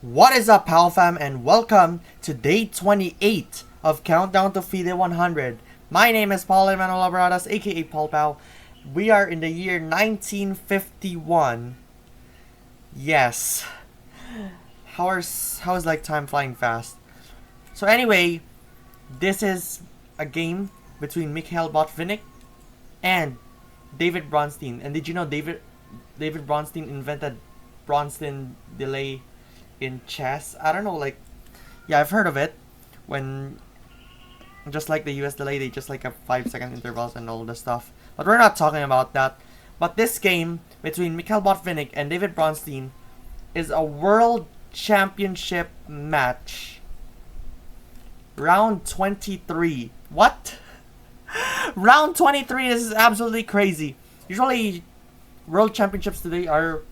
What is up, Pal Fam, and welcome to day 28 of Countdown to FIDE 100. My name is Paul Emmanuel Habaradas, aka Paul POW. We are in the year 1951. Yes. How is like time flying fast? So anyway, this is a game between Mikhail Botvinnik and David Bronstein. And did you know David Bronstein invented Bronstein delay in chess? I don't know, like, yeah, I've heard of it. When just like the US delay, they just like have 5-second intervals and all the stuff. But we're not talking about that. But this game between Mikhail Botvinnik and David Bronstein is a world championship match. Round 23. What? Round 23, this is absolutely crazy. Usually world championships today are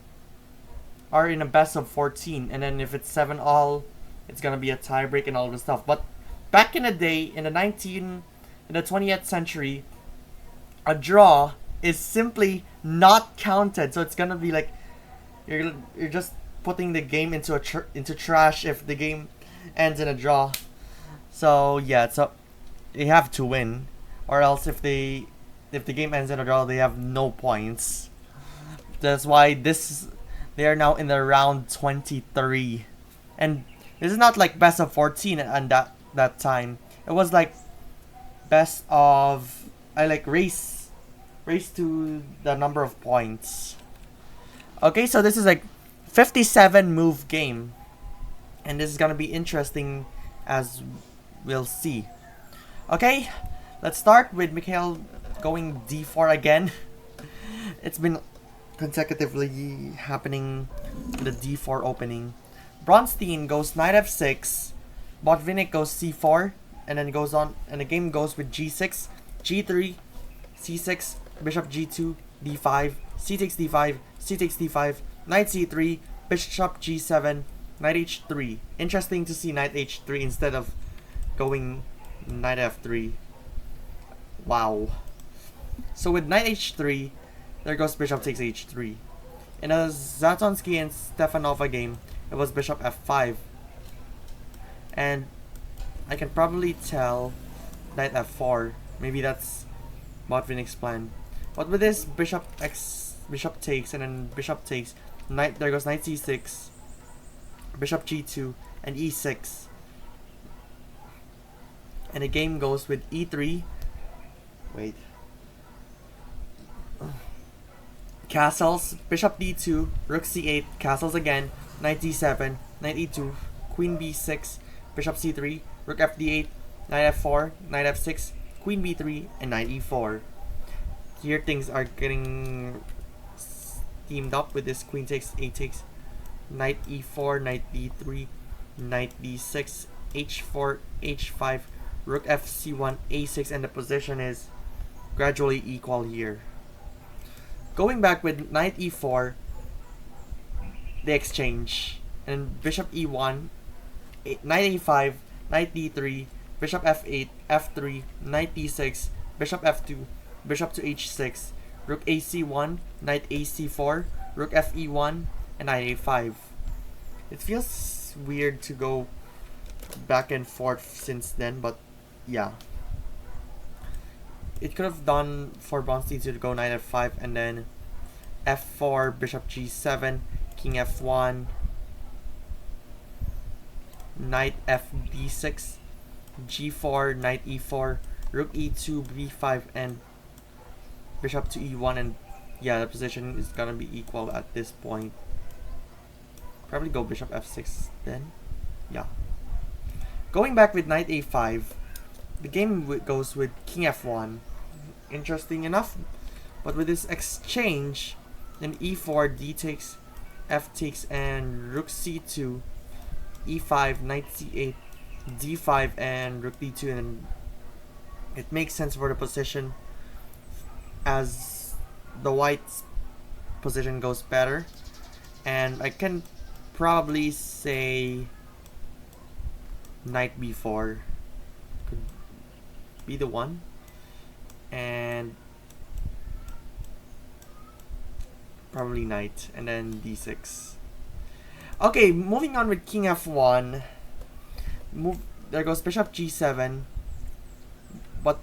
in a best of 14, and then if it's 7-all, it's gonna be a tiebreak and all this stuff. But back in the day, in the 20th century, a draw is simply not counted. So it's gonna be like you're just putting the game into into trash if the game ends in a draw. So yeah, so they have to win, or else if the game ends in a draw, they have no points. That's why they are now in the round 23, and this is not like best of 14 and that time. It was like best of race to the number of points. Okay, so this is like 57 move game, and this is gonna be interesting as we'll see. Okay, let's start with Mikhail going d4 again. It's been consecutively happening in the d4 opening. Bronstein goes knight f6, Botvinnik goes c4, and then goes on, and the game goes with g6, g3, c6, bishop g2, d5, c takes d5, c takes d5, knight c3, bishop g7, knight h3. Interesting to see knight h3 instead of going knight f3. Wow. So with knight h3, there goes bishop takes h3. In a Zatonsky and Stefanova game, it was bishop f5. And I can probably tell knight f4. Maybe that's Botvinnik's plan. But with this bishop takes, and then bishop takes, there goes knight c6, bishop g2, and e6. And the game goes with e3. Wait. Castles, bishop d2, rook c8, castles again, knight d7, knight e2, queen b6, bishop c3, rook fd8, knight f4, knight f6, queen b3, and knight e4. Here things are getting steamed up with this queen takes, a takes, knight e4, knight d3, knight d6, h4, h5, rook fc1, a6, and the position is gradually equal here. Going back with knight e4, they exchange, and bishop e1, knight a5, knight d3, bishop f8, f3, knight d6, bishop f2, bishop to h6, rook ac1, knight ac4, rook fe1, and knight a5. It feels weird to go back and forth since then, but yeah. It could have done for Bronstein to go knight f5 and then f4, bishop g7, king f1, knight fd6, g4, knight e4, rook e2, b5, and bishop to e1. And yeah, the position is gonna be equal at this point. Probably go bishop f6 then. Yeah. Going back with knight a5, the game goes with king f1. Interesting enough. But with this exchange, then e4, d takes, f takes, and rook c2, e5, knight c8, d5, and rook d2. And it makes sense for the position as the white's position goes better. And I can probably say knight b4 could be the one. And probably knight, and then d6. Okay, moving on with king f1. There goes bishop g7. But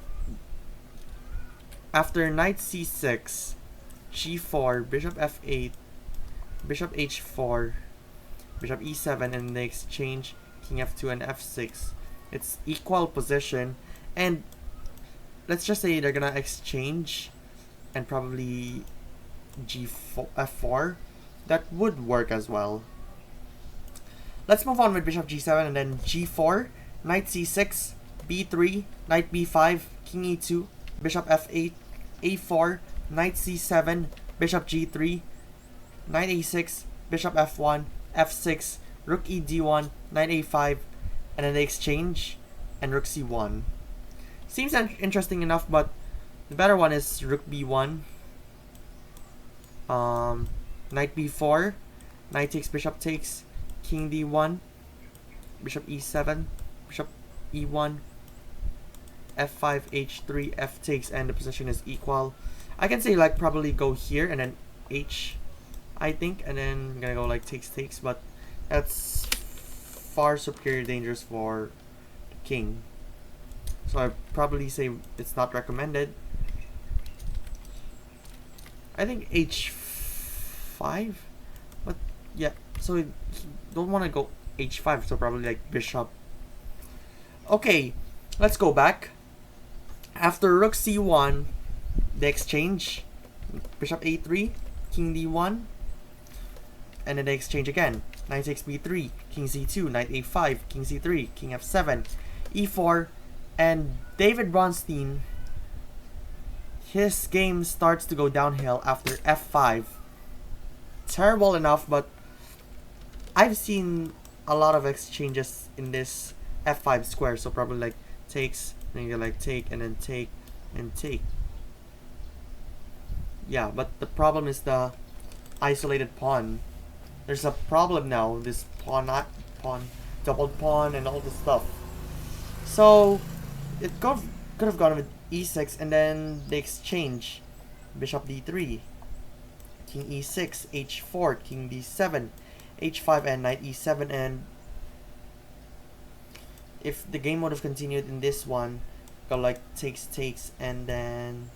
after knight c6, g4, bishop f8, bishop h4, bishop e7, and they exchange king f2 and f6. It's equal position, and let's just say they're gonna exchange and probably g4, f4. That would work as well. Let's move on with bishop g7 and then g4, knight c6, b3, knight b5, king e2, bishop f8, a4, knight c7, bishop g3, knight a6, bishop f1, f6, rook e d1, knight a5, and then they exchange, and rook c1. Seems interesting enough, but the better one is rook b1, knight b4, knight takes, bishop takes, king d1, bishop e7, bishop e1, f5, h3, f takes, and the position is equal. I can say like probably go here and then h, I think, and then I'm gonna go like takes, but that's far superior dangerous for the king. So I probably say it's not recommended. I think h5, but yeah, so you don't want to go h5, so probably like bishop. Okay, let's go back. After rook c1, the exchange, bishop a3, king d1, and then they exchange again. Knight takes b3, king c2, knight a5, king c3, king f7, e4, and David Bronstein, his game starts to go downhill after f5. Terrible enough, but I've seen a lot of exchanges in this f5 square, so probably like takes, then you like take, and then take, and take. Yeah, but the problem is the isolated pawn. There's a problem now, this pawn, doubled pawn, and all this stuff. So it could have gone with e6, and then they exchange. Bishop d3, king e6, h4, king d7, h5, and knight e7. And if the game would have continued in this one, go like takes, and then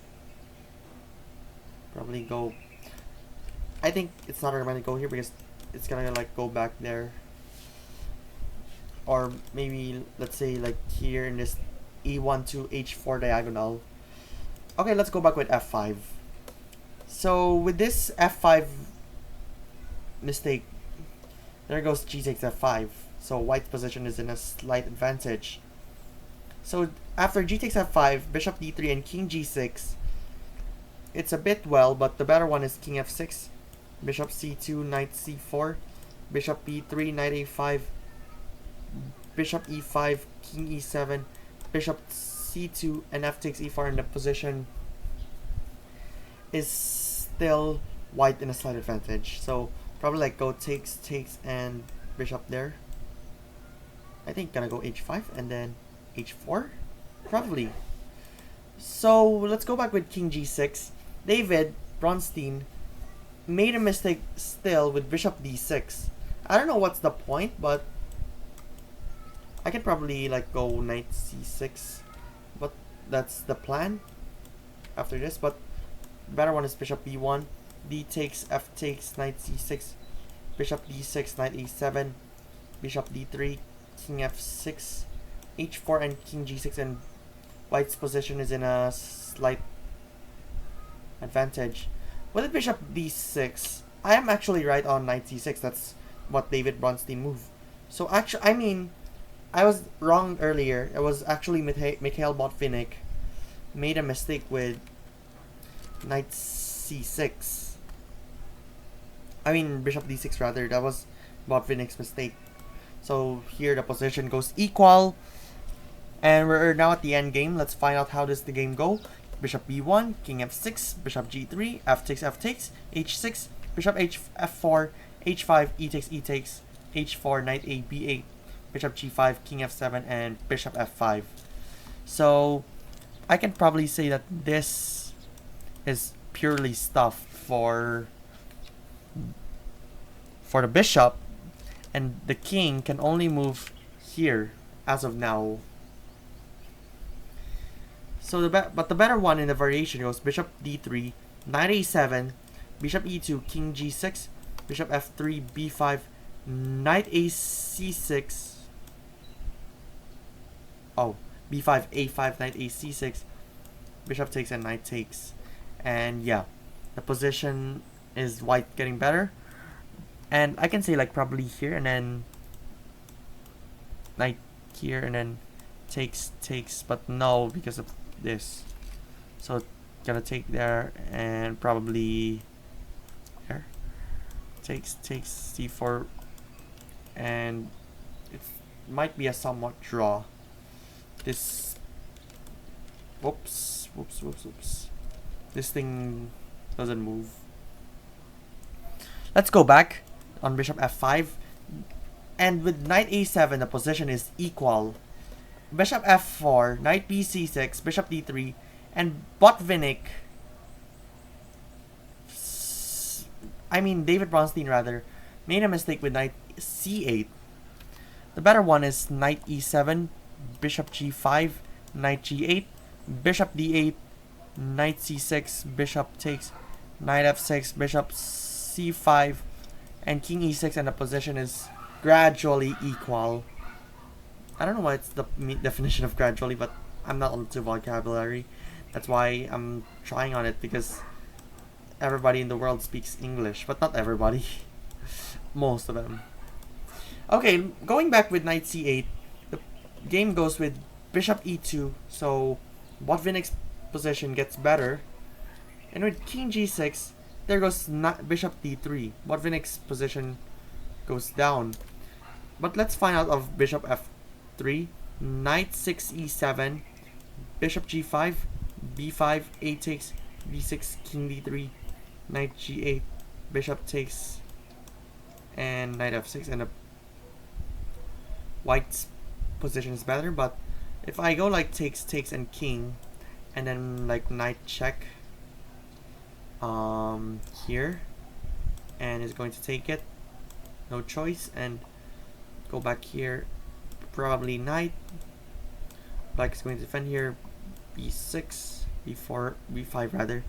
probably go. I think it's not recommended to go here because it's gonna like go back there, or maybe let's say like here in this e1 to h4 diagonal. Okay, let's go back with f5. So with this f5 mistake, there goes g takes f5. So white's position is in a slight advantage. So after g takes f5, bishop d3, and king g6, it's a bit well, but the better one is king f6, bishop c2, knight c4, bishop b3, knight a5, bishop e5, king e7, bishop c2, and f takes e4, and the position is still white in a slight advantage. So probably like go takes, and bishop there. I think gonna go h5 and then h4, probably. So let's go back with king g6. David Bronstein made a mistake still with bishop d6. I don't know what's the point, but I could probably like go knight c6, but that's the plan after this. But the better one is bishop b1, d takes, f takes, knight c6, bishop d6, knight a7, bishop d3, king f6, h4, and king g6, and white's position is in a slight advantage. With bishop d6, I am actually right on knight c6. That's what David Bronstein moved. So actually, I mean, I was wrong earlier. It was actually Mikhail Botvinnik made a mistake with knight c6. I mean bishop d6 rather. That was Botvinnik's mistake. So here the position goes equal, and we're now at the end game. Let's find out how does the game go. Bishop b1, king f6, bishop g3, f takes, h6, bishop f4, h5, e takes, h4, knight a, b8, bishop g5, king f7, and bishop f5. So I can probably say that this is purely stuffed for for the bishop, and the king can only move here as of now. So but the better one in the variation goes bishop d3, knight a7, bishop e2, king g6, bishop f3, b5, knight a c6. Oh, b5, a5, knight a c6, bishop takes and knight takes. And yeah, the position is white getting better. And I can say like probably here and then knight here and then takes, but no, because of this. So gonna take there and probably there. Takes c4, and it might be a somewhat draw. This whoops. This thing doesn't move. Let's go back on bishop f5, and with knight a7 the position is equal. Bishop f4, knight b6, bishop d3, and Botvinnik, David Bronstein rather, made a mistake with knight c8. The better one is knight e7, bishop g5, knight g8, bishop d8, knight c6, bishop takes, knight f6, bishop c5, and king e6, and the position is gradually equal. I don't know why it's the definition of gradually, but I'm not onto vocabulary. That's why I'm trying on it, because everybody in the world speaks English, but not everybody. Most of them. Okay, going back with knight c8, the game goes with bishop e2, so Botvinnik's position gets better. And with king g6, there goes bishop d3. Botvinnik's position goes down. But let's find out of bishop f3, knight 6 e7, bishop g5, b5, a takes, b6, king d3, knight g8, bishop takes, and knight f6, and the white's position is better. But if I go like takes, and king, and then like knight check here, and is going to take it, no choice, and go back here, probably knight, black is going to defend here, b6, b4, b5 rather,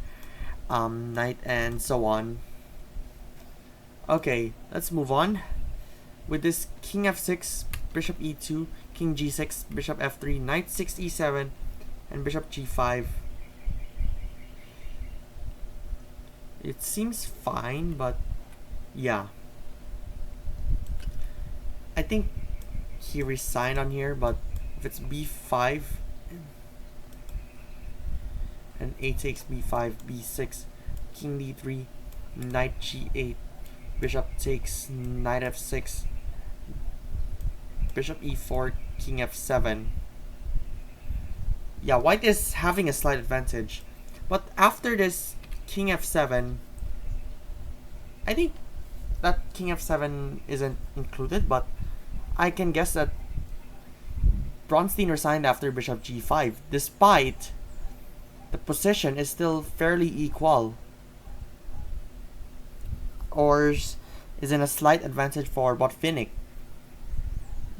knight, and so on. Okay, let's move on with this king f6, bishop e2, king g6, bishop f3, knight 6 e7, and bishop g5. It seems fine, but yeah, I think he resigned on here. But if it's b5 and a takes, b5, b6, king d3, knight g8, bishop takes, knight f6, bishop e4, king f7. Yeah, white is having a slight advantage. But after this king f7, I think that king f7 isn't included, but I can guess that Bronstein resigned after bishop g5, despite the position is still fairly equal, or is in a slight advantage for Botvinnik.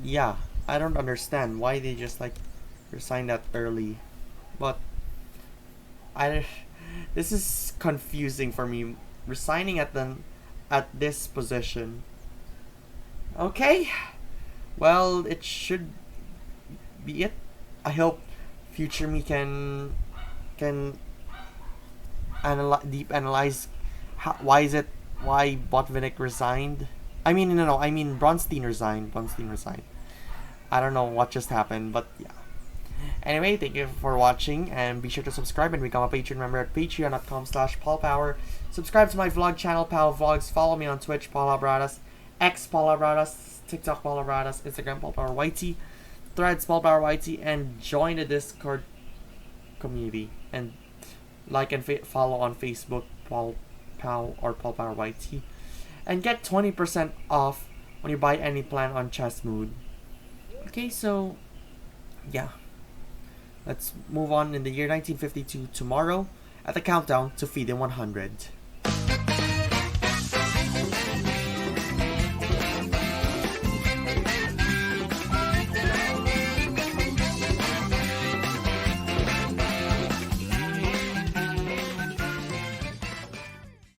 Yeah, I don't understand why they just like resign that early, but this is confusing for me, resigning at this position. Okay, well, it should be it. I hope future me can deep analyze why Botvinnik resigned. I mean Bronstein resigned. I don't know what just happened, but yeah. Anyway, thank you for watching, and be sure to subscribe and become a Patreon member at patreon.com/Paul POW. Subscribe to my vlog channel, POW Vlogs. Follow me on Twitch, Paul Habaradas, X Paul Habaradas, TikTok Paul Habaradas, Instagram Paul Power YT, Threads Paul Power YT, and join the Discord community. And like and follow on Facebook, Paul POW or Paul Power YT. And get 20% off when you buy any plan on Chess Mood. Okay, so yeah. Let's move on in the year 1952 tomorrow at the countdown to FIDE 100.